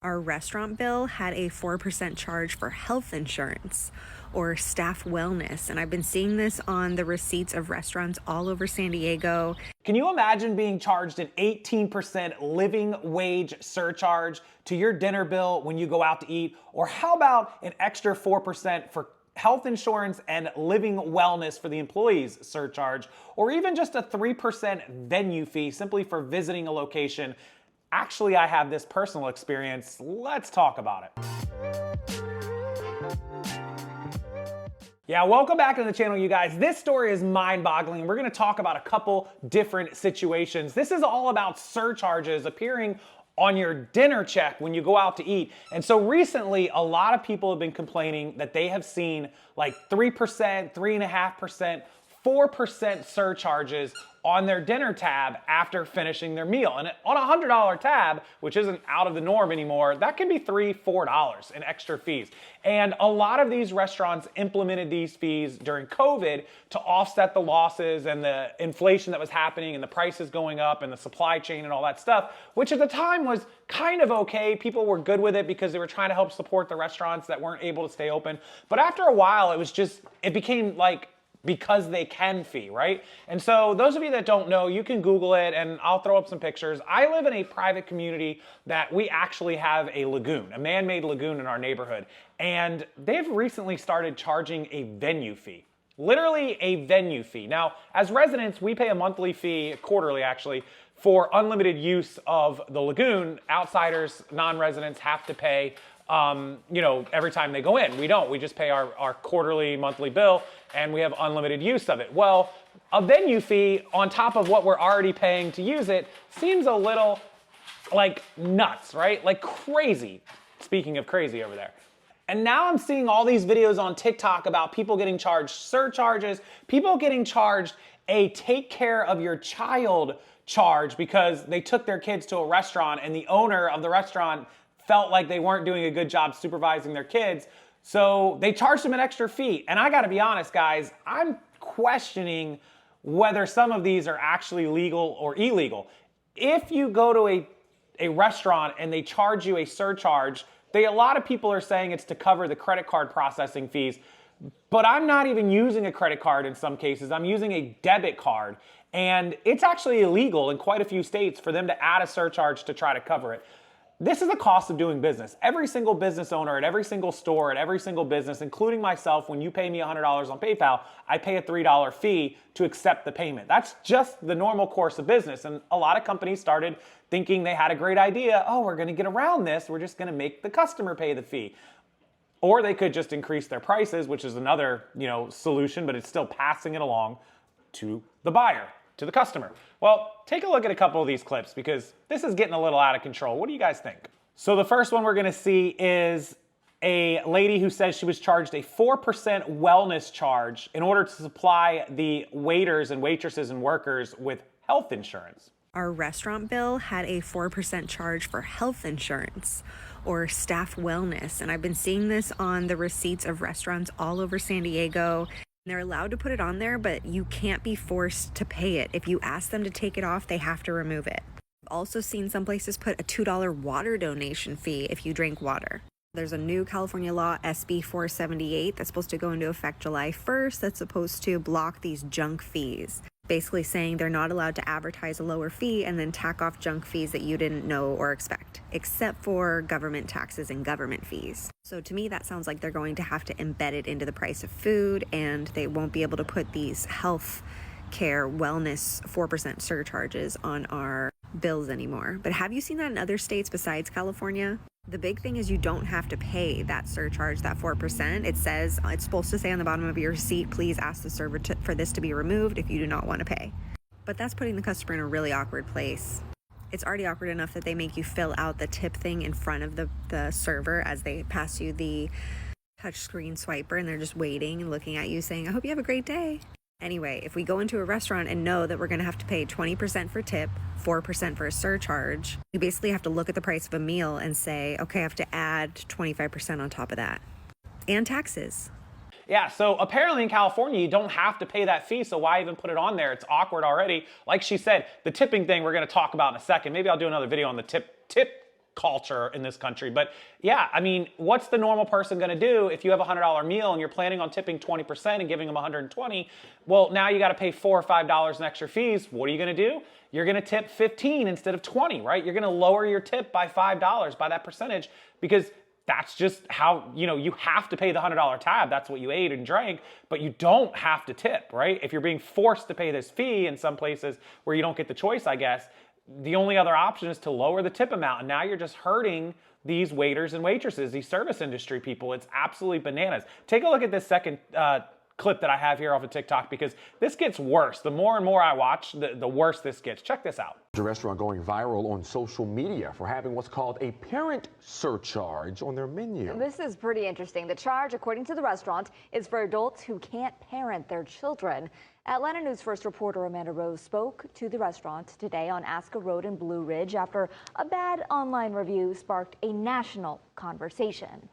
Our restaurant bill had a 4% charge for health insurance or staff wellness. And I've been seeing this on the receipts of restaurants all over San Diego. Can you imagine being charged an 18% living wage surcharge to your dinner bill when you go out to eat? Or how about an extra 4% for health insurance and living wellness for the employees surcharge? Or even just a 3% venue fee simply for visiting a location? Actually, I have this personal experience. Let's talk about it. Yeah, welcome back to the channel, you guys. This story is mind-boggling. We're gonna talk about a couple different situations. This is all about surcharges appearing on your dinner check when you go out to eat. And so recently, a lot of people have been complaining that they have seen like 3%, 3.5%, 4% surcharges on their dinner tab after finishing their meal. And on a $100 tab, which isn't out of the norm anymore, that can be $3, $4 in extra fees. And a lot of these restaurants implemented these fees during COVID to offset the losses and the inflation that was happening and the prices going up and the supply chain and all that stuff, which at the time was kind of okay. People were good with it because they were trying to help support the restaurants that weren't able to stay open. But after a while, it became like because they can fee, right? And so those of you that don't know, you can Google it and I'll throw up some pictures. I live in a private community that we actually have a lagoon, a man-made lagoon in our neighborhood. And they've recently started charging a venue fee. Literally a venue fee. Now, as residents, we pay a monthly fee, quarterly actually, for unlimited use of the lagoon. Outsiders, non-residents have to pay every time they go in. We don't. We just pay our quarterly, monthly bill, and we have unlimited use of it. Well, a venue fee on top of what we're already paying to use it seems a little like nuts, right? Like crazy. Speaking of crazy over there. And now I'm seeing all these videos on TikTok about people getting charged surcharges, people getting charged a take care of your child charge because they took their kids to a restaurant and the owner of the restaurant felt like they weren't doing a good job supervising their kids, so they charged them an extra fee. And I gotta be honest, guys, I'm questioning whether some of these are actually legal or illegal. If you go to a restaurant and they charge you a surcharge, a lot of people are saying it's to cover the credit card processing fees, but I'm not even using a credit card in some cases. I'm using a debit card, and it's actually illegal in quite a few states for them to add a surcharge to try to cover it. This is the cost of doing business. Every single business owner at every single store, at every single business, including myself, when you pay me $100 on PayPal, I pay a $3 fee to accept the payment. That's just the normal course of business. And a lot of companies started thinking they had a great idea. Oh, we're gonna get around this. We're just gonna make the customer pay the fee. Or they could just increase their prices, which is another, solution, but it's still passing it along to the buyer, to the customer. Well, take a look at a couple of these clips because this is getting a little out of control. What do you guys think? So the first one we're gonna see is a lady who says she was charged a 4% wellness charge in order to supply the waiters and waitresses and workers with health insurance. Our restaurant bill had a 4% charge for health insurance or staff wellness. And I've been seeing this on the receipts of restaurants all over San Diego. They're allowed to put it on there, but you can't be forced to pay it. If you ask them to take it off, they have to remove it. I've also seen some places put a $2 water donation fee if you drink water. There's a new California law, SB 478, that's supposed to go into effect July 1st, that's supposed to block these junk fees. Basically saying they're not allowed to advertise a lower fee and then tack off junk fees that you didn't know or expect, except for government taxes and government fees. So to me, that sounds like they're going to have to embed it into the price of food, and they won't be able to put these health care wellness 4% surcharges on our bills anymore. But have you seen that in other states besides California? The big thing is you don't have to pay that surcharge, that 4%. It says, it's supposed to say on the bottom of your receipt, please ask the server for this to be removed if you do not want to pay. But that's putting the customer in a really awkward place. It's already awkward enough that they make you fill out the tip thing in front of the server as they pass you the touchscreen swiper, and they're just waiting and looking at you saying, I hope you have a great day. Anyway, if we go into a restaurant and know that we're going to have to pay 20% for tip, 4% for a surcharge, we basically have to look at the price of a meal and say, okay, I have to add 25% on top of that. And taxes. Yeah, so apparently in California, you don't have to pay that fee, so why even put it on there? It's awkward already. Like she said, the tipping thing we're gonna talk about in a second. Maybe I'll do another video on the tip culture in this country. But yeah, I mean, what's the normal person going to do if you have a $100 meal and you're planning on tipping 20% and giving them 120? Well, now you got to pay $4 or $5 in extra fees. What are you going to do? You're going to tip 15 instead of 20, right? You're going to lower your tip by $5 by that percentage, because that's just how, you have to pay the $100 tab. That's what you ate and drank, but you don't have to tip, right? If you're being forced to pay this fee in some places where you don't get the choice, I guess, the only other option is to lower the tip amount. And now you're just hurting these waiters and waitresses, these service industry people. It's absolutely bananas. Take a look at this second clip that I have here off of TikTok, because this gets worse. The more and more I watch, the worse this gets. Check this out. The restaurant going viral on social media for having what's called a parent surcharge on their menu. This is pretty interesting. The charge, according to the restaurant, is for adults who can't parent their children. Atlanta News First reporter Amanda Rose spoke to the restaurant today on Aska Road in Blue Ridge after a bad online review sparked a national conversation.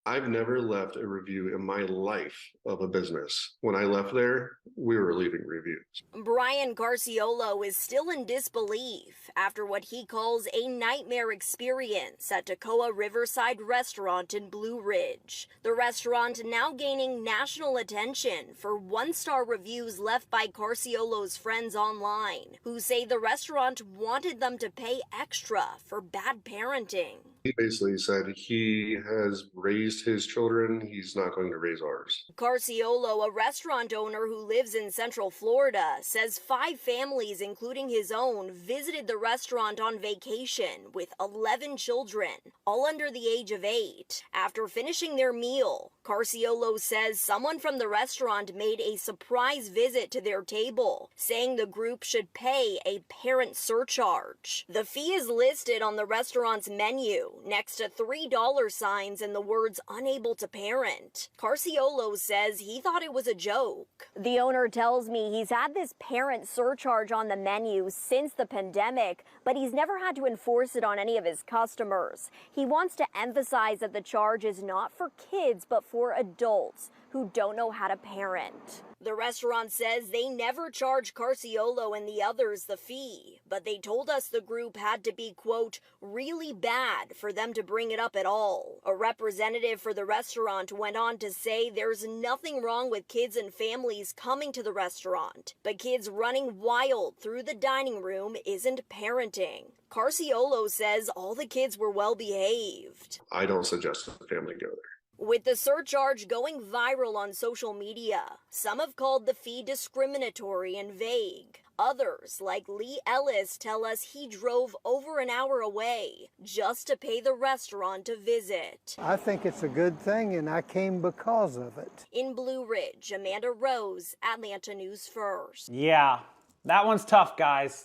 I've never left a review in my life of a business. When I left there, we were leaving reviews. Brian Garciolo is still in disbelief after what he calls a nightmare experience at Toccoa Riverside Restaurant in Blue Ridge. The restaurant now gaining national attention for one-star reviews left by Garciolo's friends online, who say the restaurant wanted them to pay extra for bad parenting. He basically said he has raised his children, he's not going to raise ours. Garciolo, a restaurant owner who lives in Central Florida, says 5 families, including his own, visited the restaurant on vacation with 11 children, all under the age of 8. After finishing their meal, Garciolo says someone from the restaurant made a surprise visit to their table, saying the group should pay a parent surcharge. The fee is listed on the restaurant's menu, next to $3 signs and the words unable to parent. Garciolo says he thought it was a joke. The owner tells me he's had this parent surcharge on the menu since the pandemic, but he's never had to enforce it on any of his customers. He wants to emphasize that the charge is not for kids, but for adults who don't know how to parent. The restaurant says they never charge Garciolo and the others the fee, but they told us the group had to be, quote, really bad for them to bring it up at all. A representative for the restaurant went on to say there's nothing wrong with kids and families coming to the restaurant, but kids running wild through the dining room isn't parenting. Garciolo says all the kids were well behaved. I don't suggest a family go there. With the surcharge going viral on social media, some have called the fee discriminatory and vague. Others, like Lee Ellis, tell us he drove over an hour away just to pay the restaurant a visit. I think it's a good thing, and I came because of it. In Blue Ridge, Amanda Rose, Atlanta News First. Yeah, that one's tough, guys.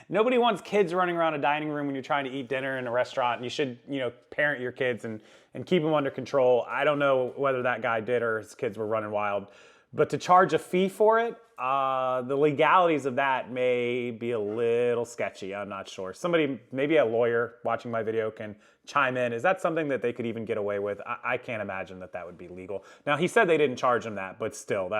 Nobody wants kids running around a dining room when you're trying to eat dinner in a restaurant. And you should, parent your kids and keep them under control. I don't know whether that guy did or his kids were running wild. But to charge a fee for it, the legalities of that may be a little sketchy. I'm not sure. Somebody, maybe a lawyer watching my video, can chime in. Is that something that they could even get away with? I can't imagine that would be legal. Now, he said they didn't charge him that, but still,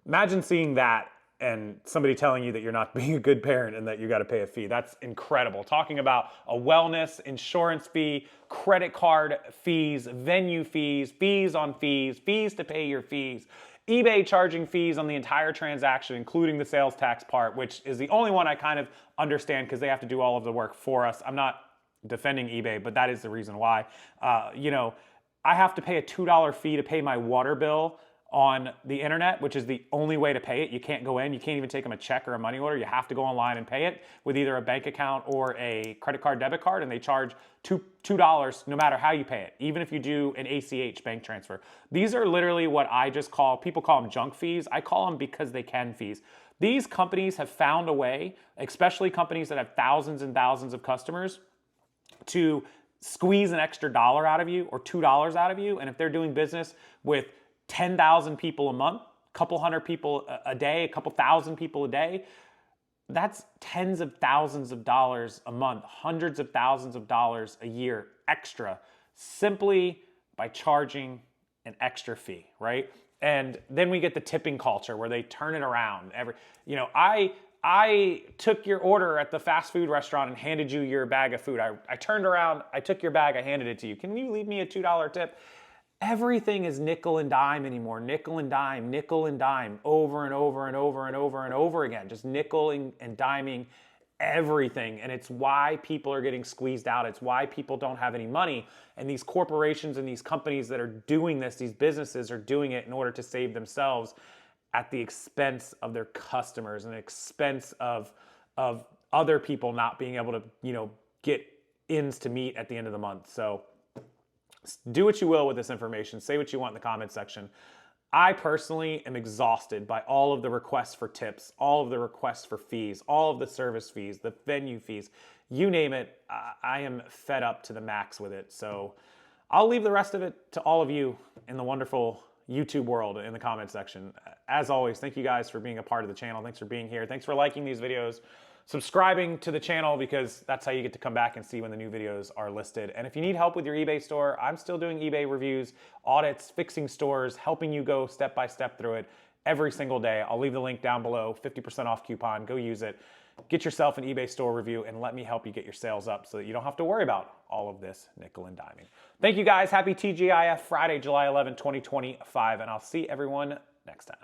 imagine seeing that and somebody telling you that you're not being a good parent and that you got to pay a fee. That's incredible. Talking about a wellness, insurance fee, credit card fees, venue fees, fees on fees, fees to pay your fees. eBay charging fees on the entire transaction, including the sales tax part, which is the only one I kind of understand because they have to do all of the work for us. I'm not defending eBay, but that is the reason why. I have to pay a $2 fee to pay my water bill on the internet, which is the only way to pay it. You can't go in, you can't even take them a check or a money order. You have to go online and pay it with either a bank account or a credit card, debit card, and they charge $2 no matter how you pay it, even if you do an ACH bank transfer. These are literally what people call them junk fees. I call them because they can fees. These companies have found a way, especially companies that have thousands and thousands of customers, to squeeze an extra $1 out of you or $2 out of you. And if they're doing business with 10,000 people a month, a couple hundred people a day, a couple thousand people a day, that's tens of thousands of dollars a month, hundreds of thousands of dollars a year extra, simply by charging an extra fee, right? And then we get the tipping culture where they turn it around. I took your order at the fast food restaurant and handed you your bag of food. I turned around, I took your bag, I handed it to you. Can you leave me a $2 tip? Everything is nickel and dime anymore. Nickel and dime, over and over and over and over and over again. Just nickel and diming everything. And it's why people are getting squeezed out. It's why people don't have any money. And these corporations and these companies that are doing this, these businesses are doing it in order to save themselves at the expense of their customers and the expense of other people not being able to, get ends to meet at the end of the month. So do what you will with this information. Say what you want in the comment section. I personally am exhausted by all of the requests for tips, all of the requests for fees, all of the service fees, the venue fees, you name it. I am fed up to the max with it. So I'll leave the rest of it to all of you in the wonderful YouTube world in the comment section. As always, thank you guys for being a part of the channel. Thanks for being here. Thanks for liking these videos, subscribing to the channel, because that's how you get to come back and see when the new videos are listed. And if you need help with your eBay store, I'm still doing eBay reviews, audits, fixing stores, helping you go step by step through it every single day. I'll leave the link down below, 50% off coupon. Go use it. Get yourself an eBay store review and let me help you get your sales up so that you don't have to worry about all of this nickel and diming. Thank you guys. Happy TGIF Friday, July 11, 2025, and I'll see everyone next time.